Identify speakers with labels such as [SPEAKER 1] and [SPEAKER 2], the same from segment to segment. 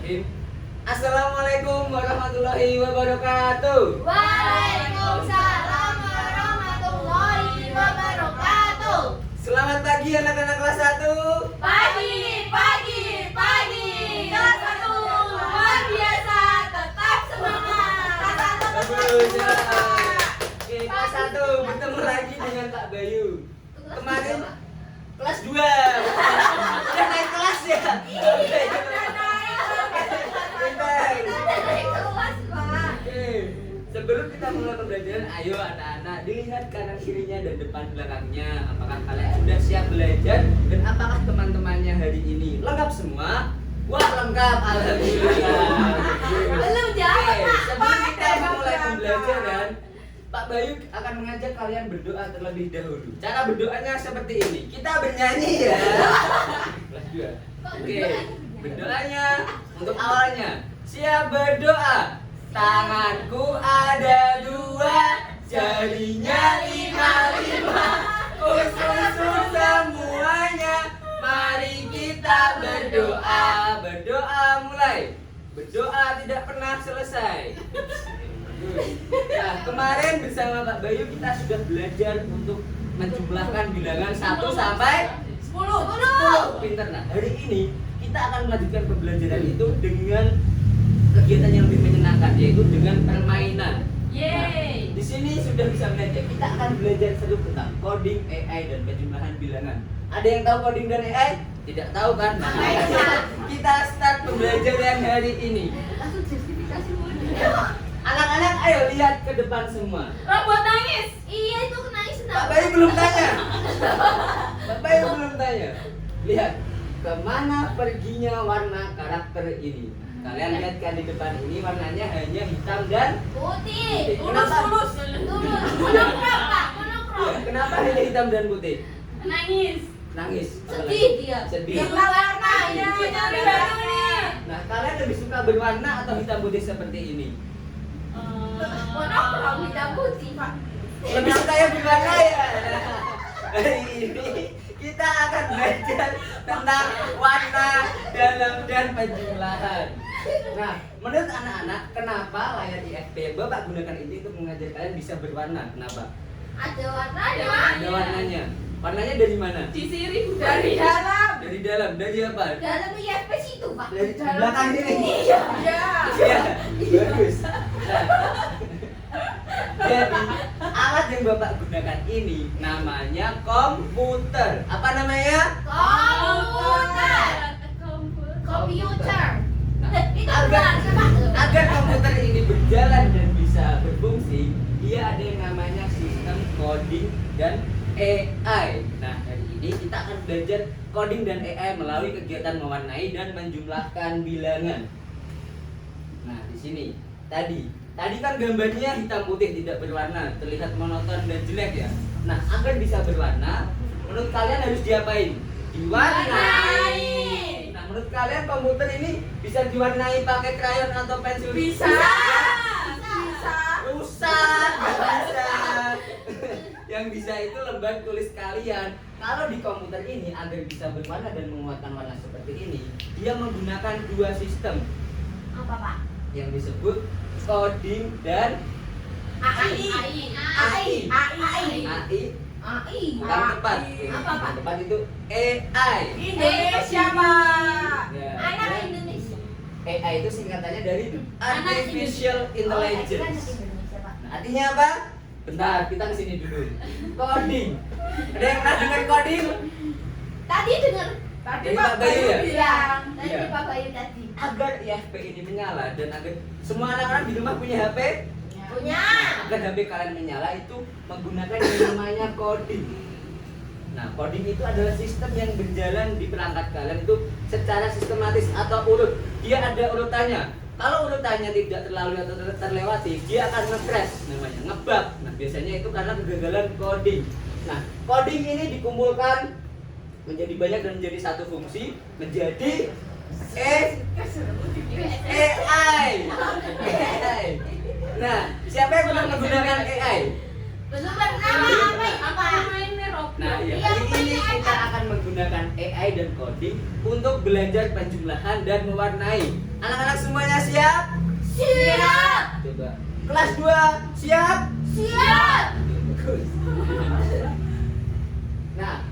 [SPEAKER 1] Bismillahirrahmanirrahim. Assalamualaikum warahmatullahi wabarakatuh.
[SPEAKER 2] Waalaikumsalam warahmatullahi wabarakatuh.
[SPEAKER 1] Selamat pagi anak-anak kelas 1.
[SPEAKER 2] Pagi. Kelas 1 luar biasa, tetap semangat.
[SPEAKER 1] Bagus ya. Oke, kelas 1 bertemu lagi dengan Pak Bayu. Kemarin kelas 2. Udah naik kelas ya? Oke, sebelum kita mulai pembelajaran, ayo anak-anak dilihat kanan kirinya dan depan belakangnya. Apakah kalian sudah siap belajar dan apakah teman-temannya hari ini lengkap semua? Wah, lengkap, alhamdulillah.
[SPEAKER 2] Belum jawab,
[SPEAKER 1] Oke,
[SPEAKER 2] Pak.
[SPEAKER 1] sebelum kita mulai pembelajaran, Pak Bayu akan mengajak kalian berdoa terlebih dahulu. Cara berdoanya seperti ini. Kita bernyanyi ya. Kelas 2. Oke, berdoanya untuk awalnya. Siap berdoa. Tanganku ada 2, jarinya 5. Usus semuanya. Mari kita berdoa. Berdoa mulai. Berdoa tidak pernah selesai. Nah, kemarin bersama Pak Bayu kita sudah belajar untuk menjumlahkan bilangan 1 sampai 10. Pinter. Nah, hari ini kita akan melanjutkan pembelajaran itu dengan kegiatan yang lebih menyenangkan, yaitu dengan permainan.
[SPEAKER 2] Yeay.
[SPEAKER 1] Di sini sudah bisa melihat kita akan belajar seru tentang coding, AI dan penjumlahan bilangan. Ada yang tahu coding dan AI? Tidak tahu kan? Nah, kita start pembelajaran hari ini.
[SPEAKER 2] Langsung justifikasi mudah.
[SPEAKER 1] Anak-anak ayo lihat ke depan semua.
[SPEAKER 2] Robot nangis. Iya, itu nangis
[SPEAKER 1] Pak Bayu belum tanya. Pak Bayu belum tanya. Lihat kemana perginya warna karakter ini. Kalian lihat kan di depan ini warnanya hanya hitam dan
[SPEAKER 2] putih.
[SPEAKER 1] Tulus.
[SPEAKER 2] Monokrom, Pak. Monokrom.
[SPEAKER 1] Ya, kenapa hanya hitam dan putih?
[SPEAKER 2] Nangis.
[SPEAKER 1] Nangis.
[SPEAKER 2] Sedih dia.
[SPEAKER 1] Sedih.
[SPEAKER 2] Yang warna ya, cari baru nih.
[SPEAKER 1] Nah, kalian lebih suka berwarna atau hitam putih seperti ini?
[SPEAKER 2] Monokrom hitam putih, Pak.
[SPEAKER 1] Lebih suka yang berwarna ya. Hari ini kita akan belajar tentang warna dalam dan penjumlahan. Nah, menurut anak-anak, kenapa layar IFP yang Bapak gunakan ini untuk mengajar kalian bisa berwarna? Kenapa?
[SPEAKER 2] Ada warnanya.
[SPEAKER 1] Ada warnanya. Warnanya dari mana?
[SPEAKER 2] Disiri dari dalam.
[SPEAKER 1] Dari dalam. Dari apa?
[SPEAKER 2] Dalam IFP situ, Pak.
[SPEAKER 1] Dari belakang ini.
[SPEAKER 2] Iya.
[SPEAKER 1] Iya, bagus. Nah, jadi alat yang Bapak gunakan ini namanya komputer. Apa namanya?
[SPEAKER 2] Komputer. Komputer.
[SPEAKER 1] Nah,
[SPEAKER 2] Itu benar, Pak.
[SPEAKER 1] agar komputer ini berjalan dan bisa berfungsi, dia ada yang namanya sistem coding dan AI. Nah, hari ini kita akan belajar coding dan AI melalui kegiatan mewarnai dan menjumlahkan bilangan. Nah, di sini tadi kan gambarnya hitam putih tidak berwarna, terlihat monoton dan jelek ya. Nah, agar bisa berwarna, menurut kalian harus diapain? Diwarnai. Nah, menurut kalian komputer ini bisa diwarnai pakai krayon atau pensil?
[SPEAKER 2] Bisa.
[SPEAKER 1] Rusak, bisa. Yang bisa itu lembar tulis kalian. Kalau di komputer ini agar bisa berwarna dan menguatkan warna seperti ini, dia menggunakan 2 sistem
[SPEAKER 2] Apa, Pak?
[SPEAKER 1] yang disebut coding dan AI. Bukan tepat.
[SPEAKER 2] Apa, Pak?
[SPEAKER 1] Yang tepat itu AI.
[SPEAKER 2] Indonesia, Pak.
[SPEAKER 1] Ya.
[SPEAKER 2] Anak Indonesia.
[SPEAKER 1] AI itu singkatannya dari
[SPEAKER 2] Anak
[SPEAKER 1] Artificial Intelligence.
[SPEAKER 2] Indonesia, Pak.
[SPEAKER 1] Nah, artinya apa? Bentar, kita kesini dulu. Coding. Ada yang pernah dengar coding?
[SPEAKER 2] Tadi dengar.
[SPEAKER 1] Tadi Pak Bayu ya?
[SPEAKER 2] bilang. Tadi
[SPEAKER 1] Iya.
[SPEAKER 2] Pak Bayu tadi.
[SPEAKER 1] Agar IFP ini menyala dan agar semua anak-anak di rumah punya HP.
[SPEAKER 2] Punya.
[SPEAKER 1] Agar HP kalian menyala itu menggunakan yang namanya coding. Nah, coding itu adalah sistem yang berjalan di perangkat kalian itu secara sistematis atau urut. Dia ada urutannya. Kalau urutannya tidak terlalu atau terlewati, dia akan nge-crash namanya, ngebug. Nah, biasanya itu karena kegagalan coding. Nah, coding ini dikumpulkan menjadi banyak dan menjadi satu fungsi, menjadi AI. Nah, siapa yang pernah menggunakan AI?
[SPEAKER 2] Belum pernah apa?
[SPEAKER 1] Nah, ya, hari ini kita akan menggunakan menggunakan AI dan coding untuk belajar penjumlahan dan mewarnai. Anak-anak semuanya siap?
[SPEAKER 2] Siap.
[SPEAKER 1] Coba. Kelas 2 siap?
[SPEAKER 2] Siap.
[SPEAKER 1] Bagus. Nah,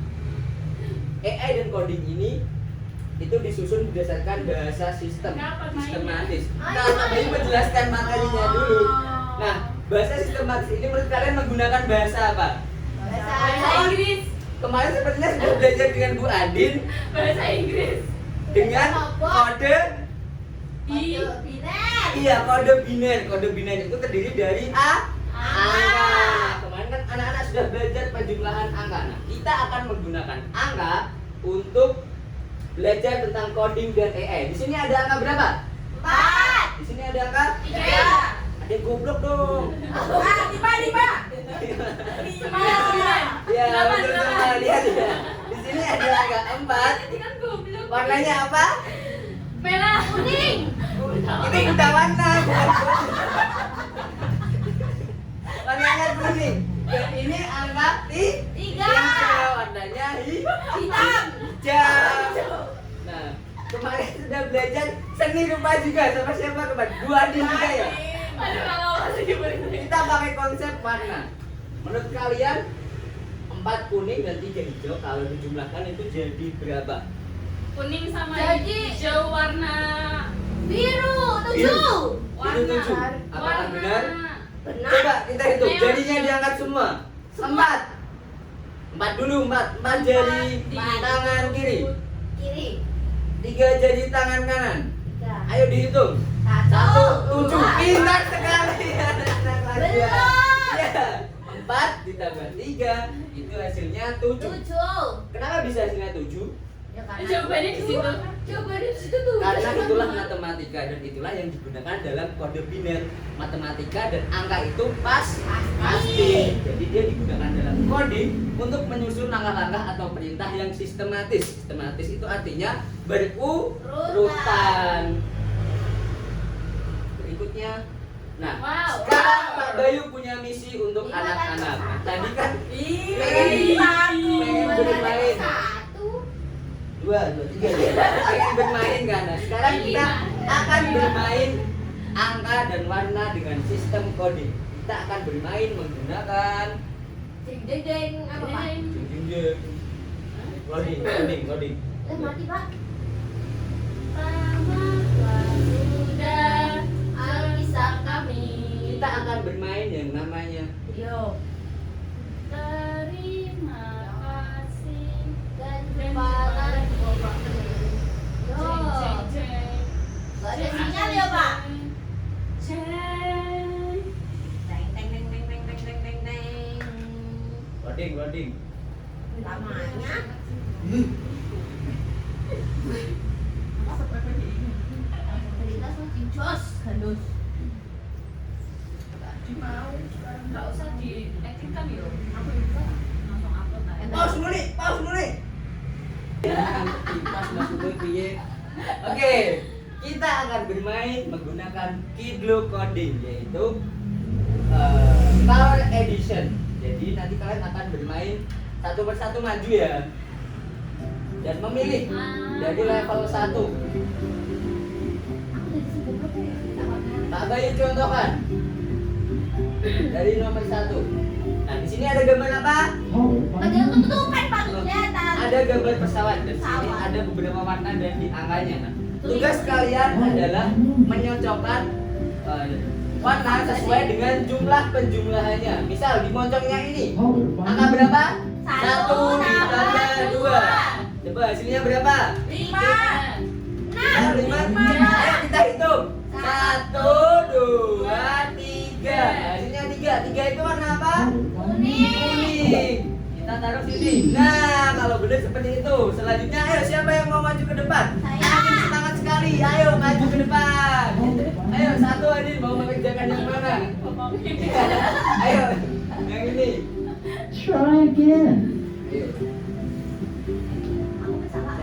[SPEAKER 1] AI dan coding ini itu disusun berdasarkan bahasa sistematis. Nah, Bayu menjelaskan materinya dulu. Nah, bahasa sistematis ini menurut kalian menggunakan bahasa apa?
[SPEAKER 2] Bahasa Inggris.
[SPEAKER 1] Kemarin sepertinya sudah belajar dengan Bu Adin
[SPEAKER 2] Bahasa Inggris.
[SPEAKER 1] dengan kode
[SPEAKER 2] Biner.
[SPEAKER 1] iya, kode biner. Kode biner itu terdiri dari angka. Kemarin kan anak-anak sudah belajar penjumlahan angka. Nah, kita akan menggunakan angka untuk belajar tentang coding dan AI. Di sini ada angka berapa?
[SPEAKER 2] 4.
[SPEAKER 1] Di sini ada angka
[SPEAKER 2] 3.
[SPEAKER 1] ada yang goblok dong.
[SPEAKER 2] Lima.
[SPEAKER 1] Ya, betul sama lihat ya. Di sini ada angka 4. Warnanya apa?
[SPEAKER 2] Merah, kuning.
[SPEAKER 1] Itu udah warna, bukan kuning. Warnanya kuning. Dan ini angka 3. Warnanya
[SPEAKER 2] Hitam.
[SPEAKER 1] hijau. Nah, kemarin sudah belajar seni rupa juga sama siapa kemarin? Bu Adin juga ya.
[SPEAKER 2] Aduh, kalau masih gimana?
[SPEAKER 1] Kita pakai konsep warna. Menurut kalian 4 kuning dan 3 hijau kalau dijumlahkan itu jadi berapa?
[SPEAKER 2] Kuning sama
[SPEAKER 3] Jadi-
[SPEAKER 2] hijau warna
[SPEAKER 3] Biru,
[SPEAKER 1] Biru.
[SPEAKER 3] 7.
[SPEAKER 1] Itu 7. Apakah benar?
[SPEAKER 3] Benar.
[SPEAKER 1] Coba kita hitung. Jarinya diangkat semua. 4. 4 dulu, 4 jari tangan kiri.
[SPEAKER 3] Kiri.
[SPEAKER 1] 3 jari tangan kanan.
[SPEAKER 3] 3.
[SPEAKER 1] Ayo dihitung. 1, 7. Pintar sekali anak-anak kelas 2.
[SPEAKER 3] Belum.
[SPEAKER 1] Ya. 4 ditambah 3 itu hasilnya 7.
[SPEAKER 3] 7.
[SPEAKER 1] Kenapa bisa hasilnya 7?
[SPEAKER 3] Ya,
[SPEAKER 2] Jawabannya di situ.
[SPEAKER 3] Jawabannya di situ tuh.
[SPEAKER 1] Karena itulah matematika dan itulah yang digunakan dalam kode biner. Matematika dan angka itu pasti. Jadi dia digunakan dalam coding untuk menyusun langkah-langkah atau perintah yang sistematis. Sistematis itu artinya berurutan. Berikutnya, nah
[SPEAKER 2] Wow.
[SPEAKER 1] sekarang Pak Bayu punya misi untuk anak-anak. Nah, tadi kan pengen bermain. 2, 3 ya. Pengen bermain kan? Nah, sekarang kita akan bermain angka dan warna dengan sistem coding. Kita akan bermain menggunakan
[SPEAKER 3] Deng deng apa Pak?
[SPEAKER 1] coding.
[SPEAKER 3] Mati Pak.
[SPEAKER 2] Sudah alkisah kami.
[SPEAKER 1] Kita akan bermain yang namanya
[SPEAKER 3] Yo.
[SPEAKER 2] Terima kasih.
[SPEAKER 3] Dan kepala. Yo. Gak ada sinyal ya Pak.
[SPEAKER 2] Ceng.
[SPEAKER 3] Teng teng teng teng teng teng teng teng teng.
[SPEAKER 1] coding.
[SPEAKER 3] Lamanya. Kita langsung jos halus.
[SPEAKER 2] Nggak usah di acting kan yo. Aku juga langsung upload aja.
[SPEAKER 1] Pause dulu. Oke, kita akan bermain menggunakan Kidlo coding yaitu Power Edition. Jadi nanti kalian akan bermain satu persatu maju ya dan memilih dari level 1. Pak Bayu contohkan dari nomor 1. Nah di sini ada gambar apa?
[SPEAKER 3] Ada ketutupan Pak kelihatan.
[SPEAKER 1] Ada gambar pesawat dan di sini ada beberapa warna dan di angkanya. Nah, tugas kalian adalah menyocokkan warna sesuai dengan jumlah penjumlahannya. Misal di moncongnya ini angka berapa? 1 ditambah 2. Coba hasilnya berapa?
[SPEAKER 3] 5.
[SPEAKER 1] 5. Ayo kita hitung. 1, 2, 3. Hasilnya 3. 3 itu warna apa? Kuning. Kita taruh sini. Nah, kalau benar seperti itu. Selanjutnya ayo siapa yang mau maju ke depan?
[SPEAKER 3] Saya.
[SPEAKER 1] Adin semangat sekali. Ayo maju ke depan. Ayo satu Adin mau mengerjakan yang mana? Ayo yang ini.
[SPEAKER 4] Try again.
[SPEAKER 1] Ayo.
[SPEAKER 3] Aku salah.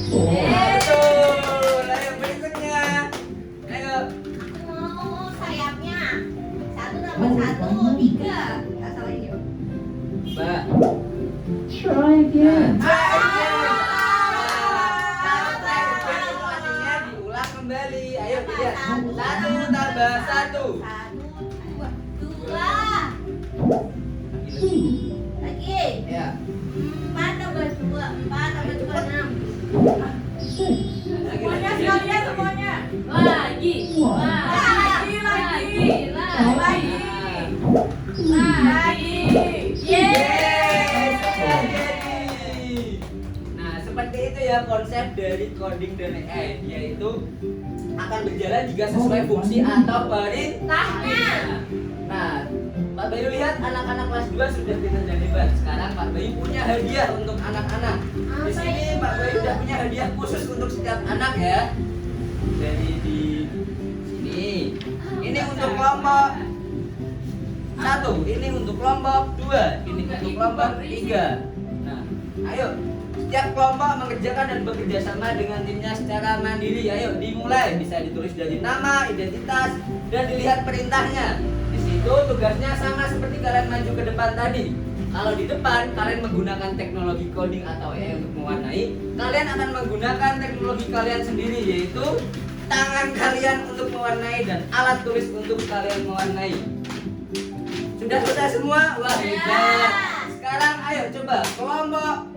[SPEAKER 1] Betul. Ayo berikutnya. Ayo.
[SPEAKER 3] Mau sayapnya. 1 tambah 1 3. Enggak salah ini.
[SPEAKER 1] Mbak.
[SPEAKER 4] Try again.
[SPEAKER 1] Ayo. kembali. Ayo lihat. 1 tambah 1.
[SPEAKER 2] 2.
[SPEAKER 3] Lagi.
[SPEAKER 1] Ya.
[SPEAKER 3] 4 tambah 2, 4 tambah 2, 6.
[SPEAKER 2] Semuanya sekalian semuanya.
[SPEAKER 3] Lagi.
[SPEAKER 2] Lagi.
[SPEAKER 1] Yes, sudah jadi. Nah, seperti itu ya konsep dari coding dan AI, yaitu akan berjalan jika sesuai fungsi atau perintahnya. Nah, Pak Bayu lihat anak-anak kelas 2 sudah pintar dan hebat. Sekarang Pak Bayu punya hadiah untuk anak-anak. Di sini Pak Bayu sudah punya hadiah khusus untuk setiap anak ya. Jadi di sini. Ini untuk kelompok 1, ini untuk kelompok 2, ini untuk kelompok 3. Nah, ayo setiap kelompok mengerjakan dan bekerja sama dengan timnya secara mandiri. Ayo dimulai, bisa ditulis dari nama, identitas, dan dilihat perintahnya. Di situ tugasnya sama seperti kalian maju ke depan tadi. Kalau di depan kalian menggunakan teknologi coding atau AI untuk mewarnai, kalian akan menggunakan teknologi kalian sendiri, yaitu tangan kalian untuk mewarnai dan alat tulis untuk kalian mewarnai. Sudah selesai semua? Wah, hebat. Sekarang ayo coba kelompok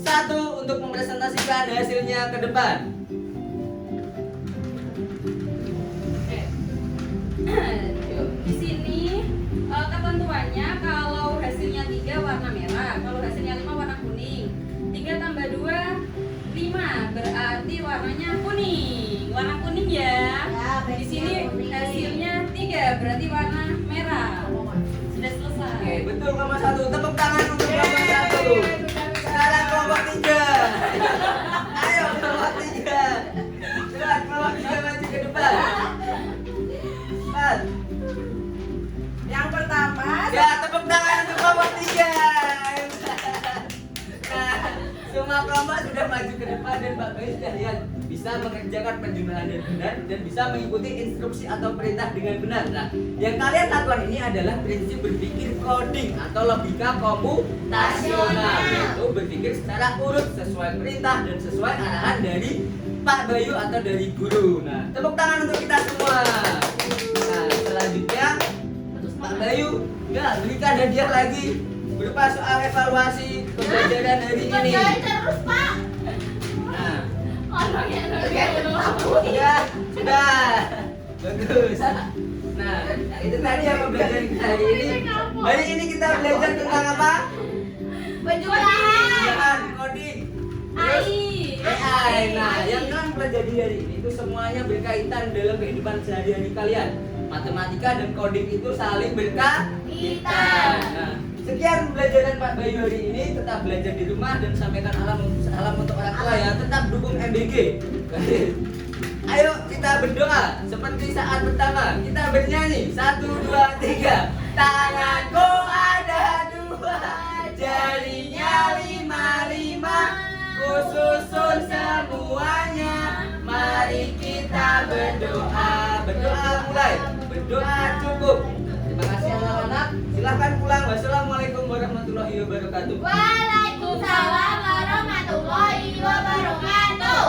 [SPEAKER 1] 1 untuk mempresentasikan hasilnya ke depan.
[SPEAKER 5] Di sini ketentuannya kalau hasilnya 3 warna merah, kalau hasilnya 5 warna kuning. 3 tambah 2 5, berarti warnanya kuning. Warna kuning ya. Di sini hasilnya 3, berarti warna merah. Sudah selesai.
[SPEAKER 1] Oke, betul kelompok 1. Tepuk tangan untuk kelompok 1. Sekarang kelompok 3. Ayo kelompok 3. Cepat kelompok 3 maju ke depan. Cepat.
[SPEAKER 2] Yang pertama.
[SPEAKER 1] Ya, tepuk tangan untuk kelompok 3. Nah, semua kelompok sudah maju ke depan dan Pak Bayu sudah lihat bisa mengerjakan penjumlahan dengan benar dan bisa mengikuti instruksi atau perintah dengan benar. Nah, yang kalian lakukan ini adalah prinsip berpikir coding atau logika komputasional, yaitu berpikir secara urut sesuai perintah dan sesuai arahan dari Pak Bayu atau dari guru. Nah, tepuk tangan untuk kita semua. Nah, selanjutnya Pak Bayu berikan hadiah lagi berupa soal evaluasi pembelajaran hari ini.
[SPEAKER 3] Terus, Pak.
[SPEAKER 1] Nah,
[SPEAKER 3] Orangnya
[SPEAKER 1] sudah, bagus. Nah, itu tadi ya pembelajaran kita hari ini. Hari ini kita belajar tentang apa? Penjumlahan, coding, terus AI. Nah, yang kalian pelajari hari ini itu semuanya berkaitan dalam kehidupan sehari-hari kalian. Matematika dan coding itu saling berkaitan. Nah, sekian pembelajaran Pak Bayu hari ini. Tetap belajar di rumah dan sampaikan salam untuk orang tua ya. Tetap dukung MBG. Ayo kita berdoa seperti saat pertama. Kita bernyanyi 1, 2, 3. Tanganku ada 2, jarinya 5, ku susun semuanya. Mari kita berdoa. Berdoa mulai. Berdoa cukup. Terima kasih anak-anak. Silahkan pulang. Wassalamualaikum warahmatullahi wabarakatuh.
[SPEAKER 3] Waalaikumsalam warahmatullahi wabarakatuh.